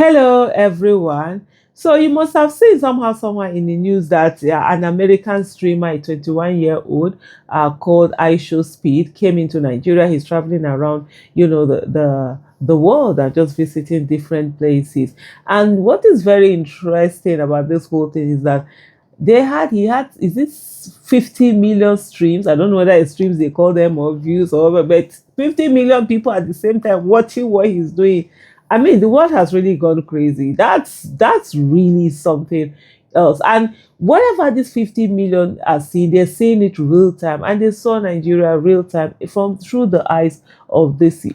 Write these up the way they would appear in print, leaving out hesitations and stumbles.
Hello, everyone. So you must have seen somehow, somewhere in the news that an American streamer, a 21-year-old, called IShowSpeed, Speed, came into Nigeria. He's traveling around, the world and just visiting different places. And what is very interesting about this whole thing is that he had, is this 50 million streams? I don't know whether it's streams they call them or views or whatever, but 50 million people at the same time watching what he's doing. I mean, the world has really gone crazy. That's really something else. And whatever these 50 million are seeing, they're seeing it real time, and they saw Nigeria real time from through the eyes of this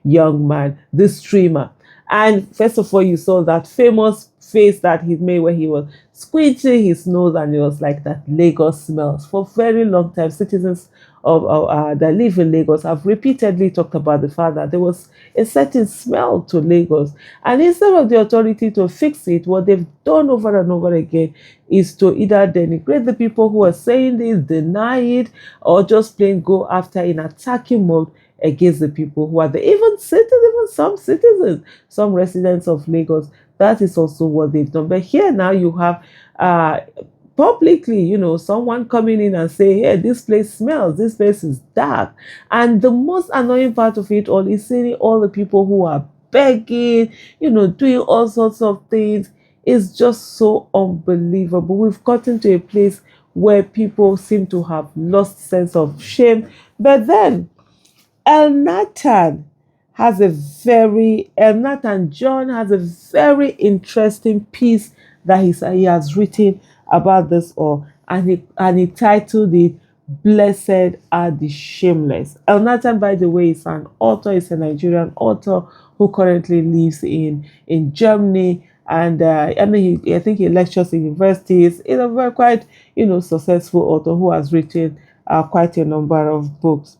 young man, this streamer. And first of all, you saw that famous face that he made where he was squinching his nose, and it was like that Lagos smells. For a very long time, citizens that live in Lagos have repeatedly talked about the fact that there was a certain smell to Lagos. And instead of the authority to fix it, what they've done over and over again is to either denigrate the people who are saying this, deny it, or just plain go after in attacking mode against the people who are there. Even some citizens, some residents of Lagos. That is also what they've done. But here now you have publicly, someone coming in and say, hey, this place smells, this place is dark. And the most annoying part of it all is seeing all the people who are begging, doing all sorts of things. It's just so unbelievable. We've gotten to a place where people seem to have lost sense of shame. But then Elnathan Elnathan John has a very interesting piece that he has written about this all, and he titled it "Blessed Are the Shameless." Elnathan, by the way, is an author. Is a Nigerian author who currently lives in Germany, and I think he lectures in universities. He's a very quite successful author who has written quite a number of books.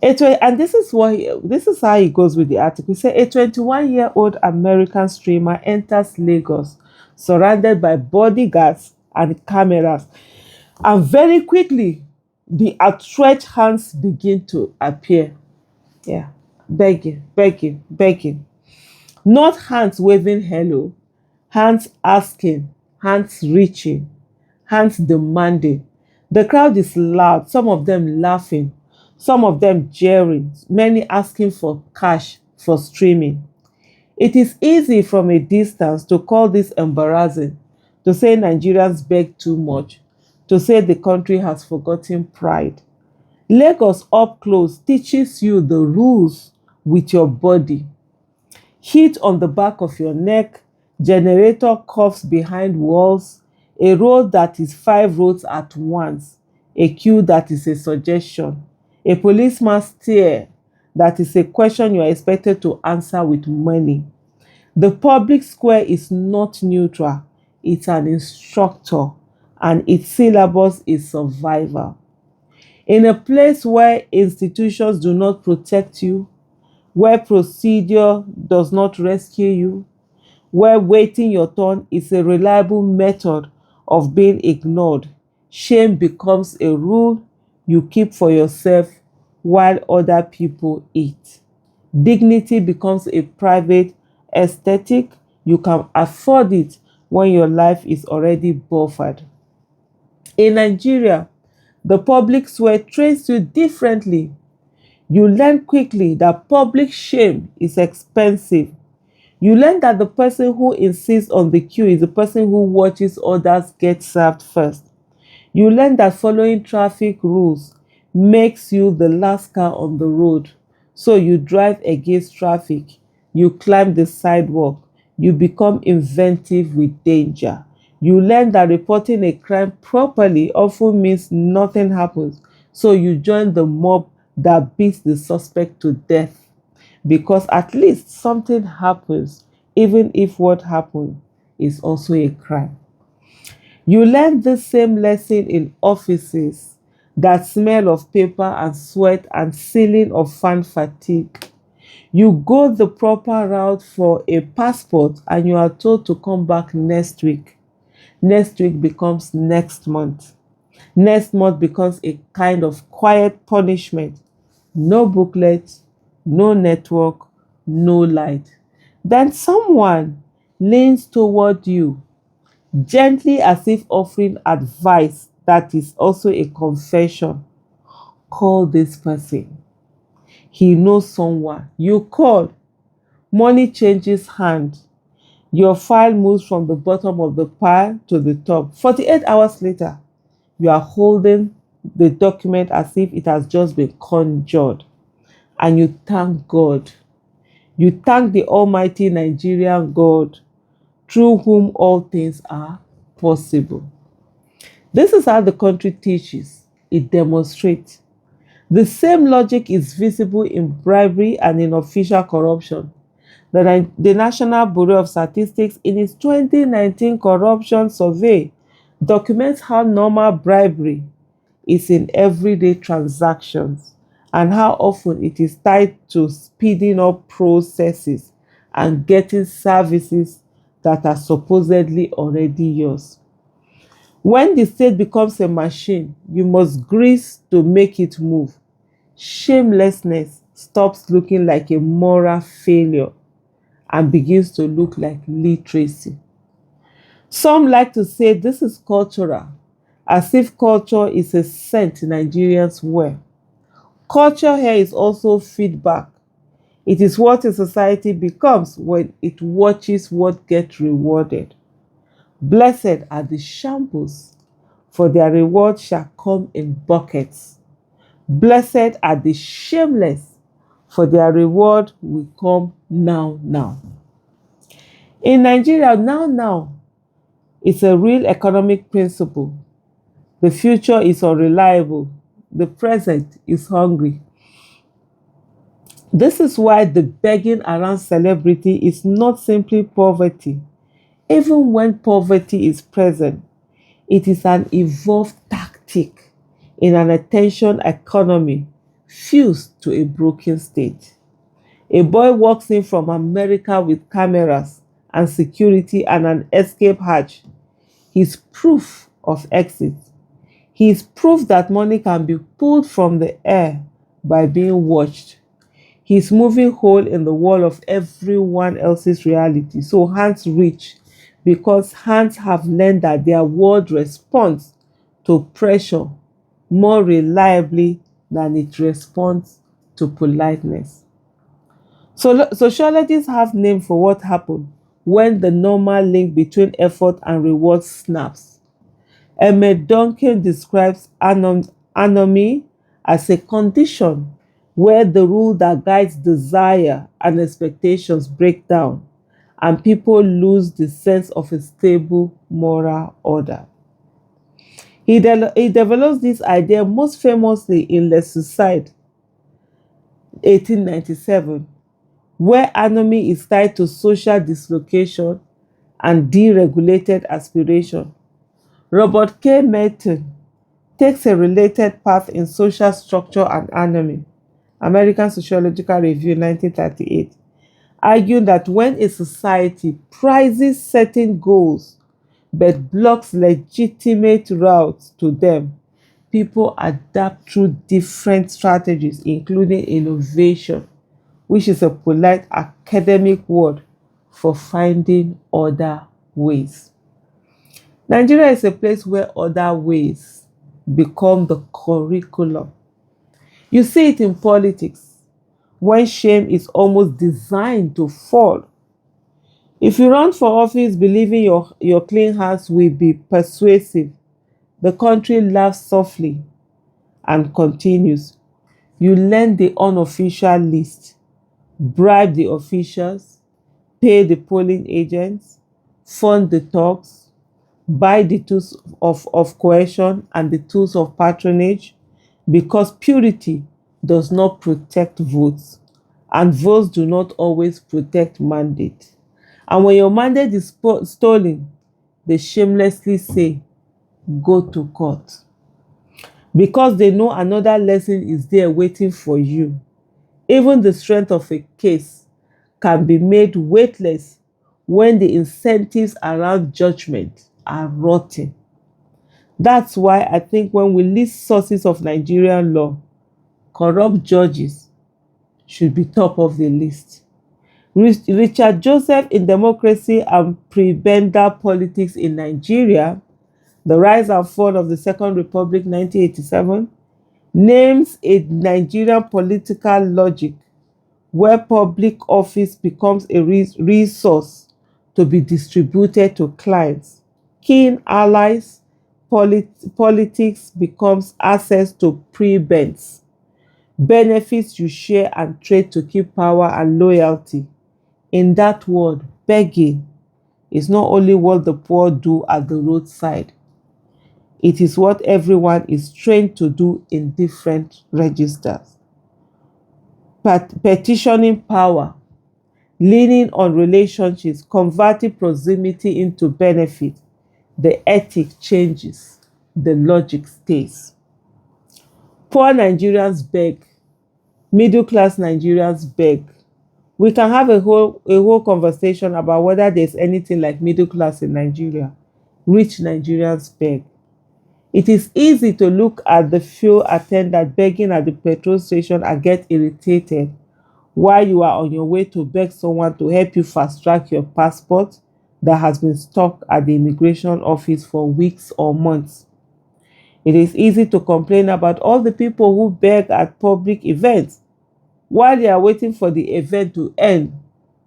And this is how it goes with the article. It says a 21-year-old American streamer enters Lagos, surrounded by bodyguards and cameras, and very quickly the outstretched hands begin to appear. Yeah, begging, begging, begging. Not hands waving hello, hands asking, hands reaching, hands demanding. The crowd is loud, some of them laughing, some of them jeering, many asking for cash for streaming. It is easy from a distance to call this embarrassing, to say Nigerians beg too much, to say the country has forgotten pride. Lagos up close teaches you the rules with your body. Heat on the back of your neck, generator coughs behind walls, a road that is 5 roads at once, a queue that is a suggestion, a policeman's stare that is a question you are expected to answer with money. The public square is not neutral, it's an instructor, and its syllabus is survival. In a place where institutions do not protect you, where procedure does not rescue you, where waiting your turn is a reliable method of being ignored, shame becomes a rule you keep for yourself while other people eat. Dignity becomes a private aesthetic. You can afford it when your life is already buffered. In Nigeria, the public square trains you differently. You learn quickly that public shame is expensive. You learn that the person who insists on the queue is the person who watches others get served first. You learn that following traffic rules makes you the last car on the road. So you drive against traffic. You climb the sidewalk. You become inventive with danger. You learn that reporting a crime properly often means nothing happens. So you join the mob that beats the suspect to death, because at least something happens, even if what happened is also a crime. You learn the same lesson in offices that smell of paper and sweat and ceiling of fan fatigue. You go the proper route for a passport and you are told to come back next week. Next week becomes next month. Next month becomes a kind of quiet punishment. No booklet, no network, no light. Then someone leans toward you, gently as if offering advice that is also a confession. Call this person. He knows someone. You call. Money changes hands. Your file moves from the bottom of the pile to the top. 48 hours later, you are holding the document as if it has just been conjured. And you thank God. You thank the Almighty Nigerian God through whom all things are possible. This is how the country teaches. It demonstrates. The same logic is visible in bribery and in official corruption. The National Bureau of Statistics, in its 2019 corruption survey, documents how normal bribery is in everyday transactions and how often it is tied to speeding up processes and getting services that are supposedly already yours. When the state becomes a machine, you must grease to make it move. Shamelessness stops looking like a moral failure and begins to look like literacy. Some like to say this is cultural, as if culture is a scent Nigerians wear. Culture here is also feedback. It is what a society becomes when it watches what gets rewarded. Blessed are the shambles, for their reward shall come in buckets. Blessed are the shameless, for their reward will come now, now. In Nigeria, now, it's a real economic principle. The future is unreliable. The present is hungry. This is why the begging around celebrity is not simply poverty. Even when poverty is present, it is an evolved tactic in an attention economy fused to a broken state. A boy walks in from America with cameras and security and an escape hatch. He's proof of exit. He is proof that money can be pulled from the air by being watched. He's moving hole in the wall of everyone else's reality. So hands reach because hands have learned that their world responds to pressure more reliably than it responds to politeness. So sociologists have name for what happened when the normal link between effort and reward snaps. Emmett Duncan describes anomie as a condition where the rule that guides desire and expectations break down and people lose the sense of a stable moral order. He develops this idea most famously in Le Suicide, 1897, where anomie is tied to social dislocation and deregulated aspiration. Robert K. Merton takes a related path in social structure and anomie, American Sociological Review 1938, arguing that when a society prizes certain goals but blocks legitimate routes to them, people adapt through different strategies, including innovation, which is a polite academic word for finding other ways. Nigeria is a place where other ways become the curriculum. You see it in politics, when shame is almost designed to fall. If you run for office believing your clean hands will be persuasive, the country laughs softly and continues. You learn the unofficial list, bribe the officials, pay the polling agents, fund the talks, buy the tools of coercion and the tools of patronage, because purity does not protect votes and votes do not always protect mandate. And when your mandate is stolen, they shamelessly say, go to court. Because they know another lesson is there waiting for you. Even the strength of a case can be made weightless when the incentives around judgment are rotten. That's why I think when we list sources of Nigerian law, corrupt judges should be top of the list. Richard Joseph in Democracy and Prebendal Politics in Nigeria, The Rise and Fall of the Second Republic, 1987, names a Nigerian political logic where public office becomes a resource to be distributed to clients, keen allies. Politics becomes access to prebends, benefits you share and trade to keep power and loyalty. In that word, begging is not only what the poor do at the roadside, it is what everyone is trained to do in different registers. Petitioning power, leaning on relationships, converting proximity into benefit. The ethic changes, the logic stays. Poor Nigerians beg, middle class Nigerians beg. We can have a whole conversation about whether there's anything like middle class in Nigeria. Rich Nigerians beg. It is easy to look at the fuel attendant begging at the petrol station and get irritated while you are on your way to beg someone to help you fast track your passport that has been stuck at the immigration office for weeks or months. It is easy to complain about all the people who beg at public events while they are waiting for the event to end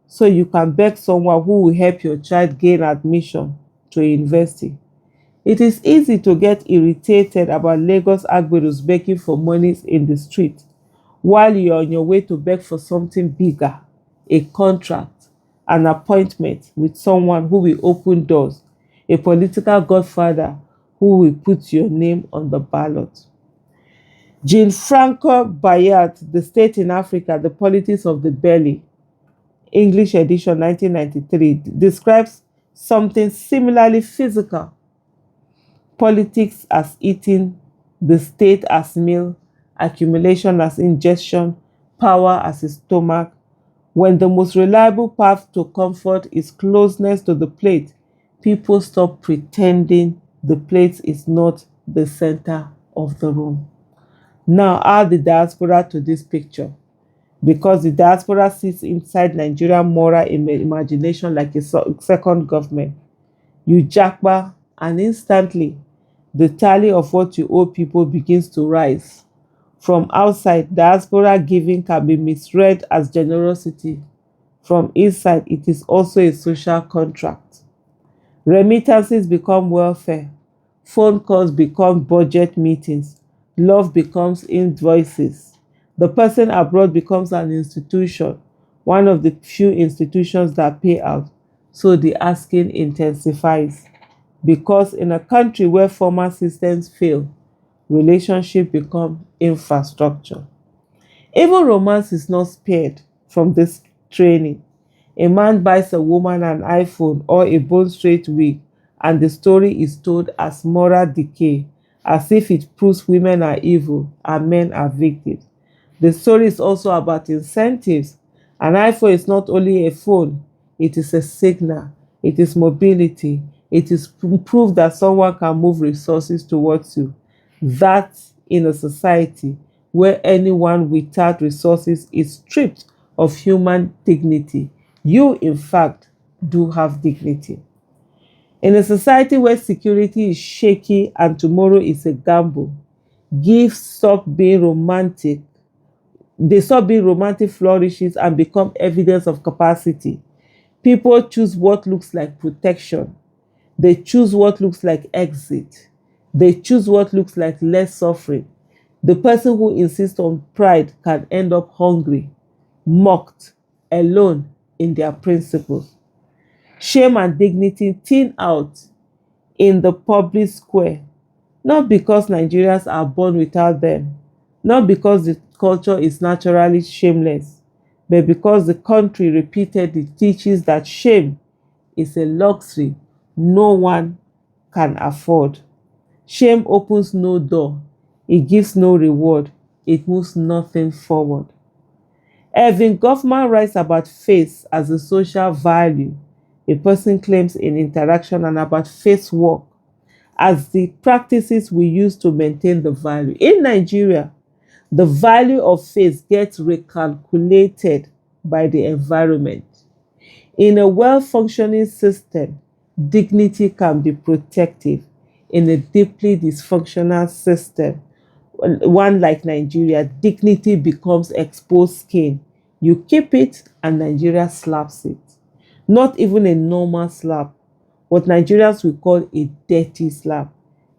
so you can beg someone who will help your child gain admission to a university. It is easy to get irritated about Lagos Agberos begging for monies in the street while you are on your way to beg for something bigger, a contract, an appointment with someone who will open doors, a political godfather who will put your name on the ballot. Gianfranco Bayat, The State in Africa, The Politics of the Belly, English edition 1993, describes something similarly physical. Politics as eating, the state as meal, accumulation as ingestion, power as a stomach. When the most reliable path to comfort is closeness to the plate, people stop pretending the plate is not the center of the room. Now add the diaspora to this picture, because the diaspora sits inside Nigerian moral imagination like a second government. You jackpot and instantly the tally of what you owe people begins to rise. From outside, diaspora giving can be misread as generosity. From inside, it is also a social contract. Remittances become welfare. Phone calls become budget meetings. Love becomes invoices. The person abroad becomes an institution, one of the few institutions that pay out. So the asking intensifies. Because in a country where formal systems fail, relationships become infrastructure. Even romance is not spared from this training. A man buys a woman an iPhone or a bone straight wig, and the story is told as moral decay, as if it proves women are evil and men are victims. The story is also about incentives. An iPhone is not only a phone, it is a signal, it is mobility, it is proof that someone can move resources towards you. That in a society where anyone without resources is stripped of human dignity, you in fact do have dignity. In a society where security is shaky and tomorrow is a gamble, gifts stop being romantic. They stop being romantic flourishes and become evidence of capacity. People choose what looks like protection. They choose what looks like exit. They choose what looks like less suffering. The person who insists on pride can end up hungry, mocked, alone in their principles. Shame and dignity thin out in the public square, not because Nigerians are born without them, not because the culture is naturally shameless, but because the country repeatedly teaches that shame is a luxury no one can afford. Shame opens no door, it gives no reward, it moves nothing forward. Erving Goffman writes about faith as a social value a person claims in interaction, and about faith work as the practices we use to maintain the value. In Nigeria, the value of faith gets recalculated by the environment. In a well-functioning system, dignity can be protective. In a deeply dysfunctional system, one like Nigeria, dignity becomes exposed skin. You keep it and Nigeria slaps it. Not even a normal slap, what Nigerians will call a dirty slap.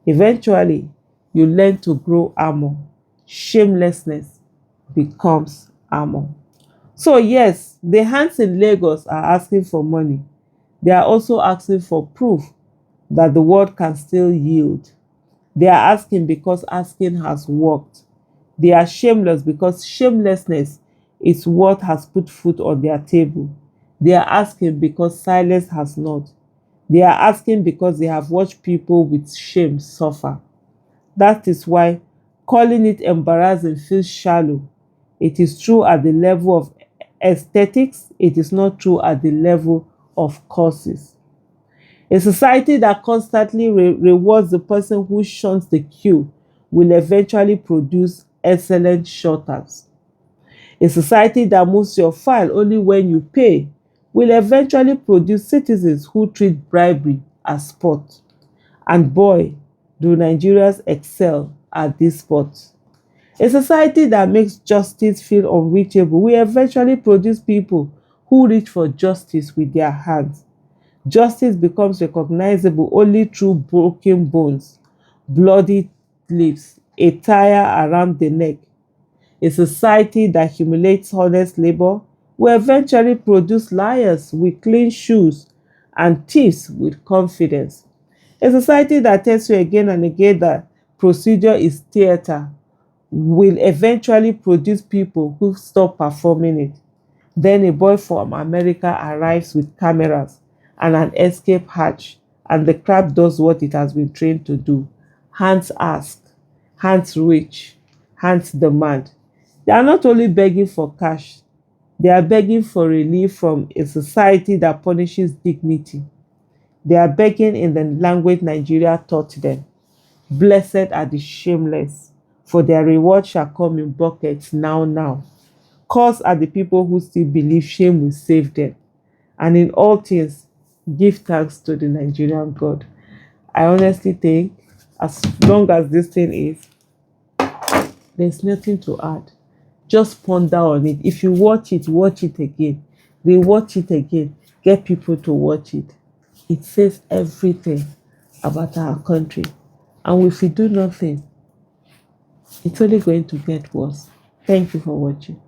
Eventually, you learn to grow armor. Shamelessness becomes armor. So yes, the hands in Lagos are asking for money. They are also asking for proof that the world can still yield. They are asking because asking has worked. They are shameless because shamelessness is what has put food on their table. They are asking because silence has not. They are asking because they have watched people with shame suffer. That is why calling it embarrassing feels shallow. It is true at the level of aesthetics, it is not true at the level of causes. A society that constantly rewards the person who shuns the queue will eventually produce excellent shutters. A society that moves your file only when you pay will eventually produce citizens who treat bribery as sport. And boy, do Nigerians excel at this sport. A society that makes justice feel unreachable will eventually produce people who reach for justice with their hands. Justice becomes recognizable only through broken bones, bloody lips, a tire around the neck. A society that humiliates honest labor will eventually produce liars with clean shoes and thieves with confidence. A society that tells you again and again that procedure is theater will eventually produce people who stop performing it. Then a boy from America arrives with cameras and an escape hatch, and the crab does what it has been trained to do. Hands ask, hands reach, hands demand. They are not only begging for cash, they are begging for relief from a society that punishes dignity. They are begging in the language Nigeria taught them. Blessed are the shameless, for their reward shall come in buckets now, now. Cursed are the people who still believe shame will save them. And in all things, give thanks to the Nigerian God. I honestly think, as long as this thing is, there's nothing to add. Just ponder on it. If you watch it again. Watch it again. Get people to watch it. It says everything about our country. And if we do nothing, it's only going to get worse. Thank you for watching.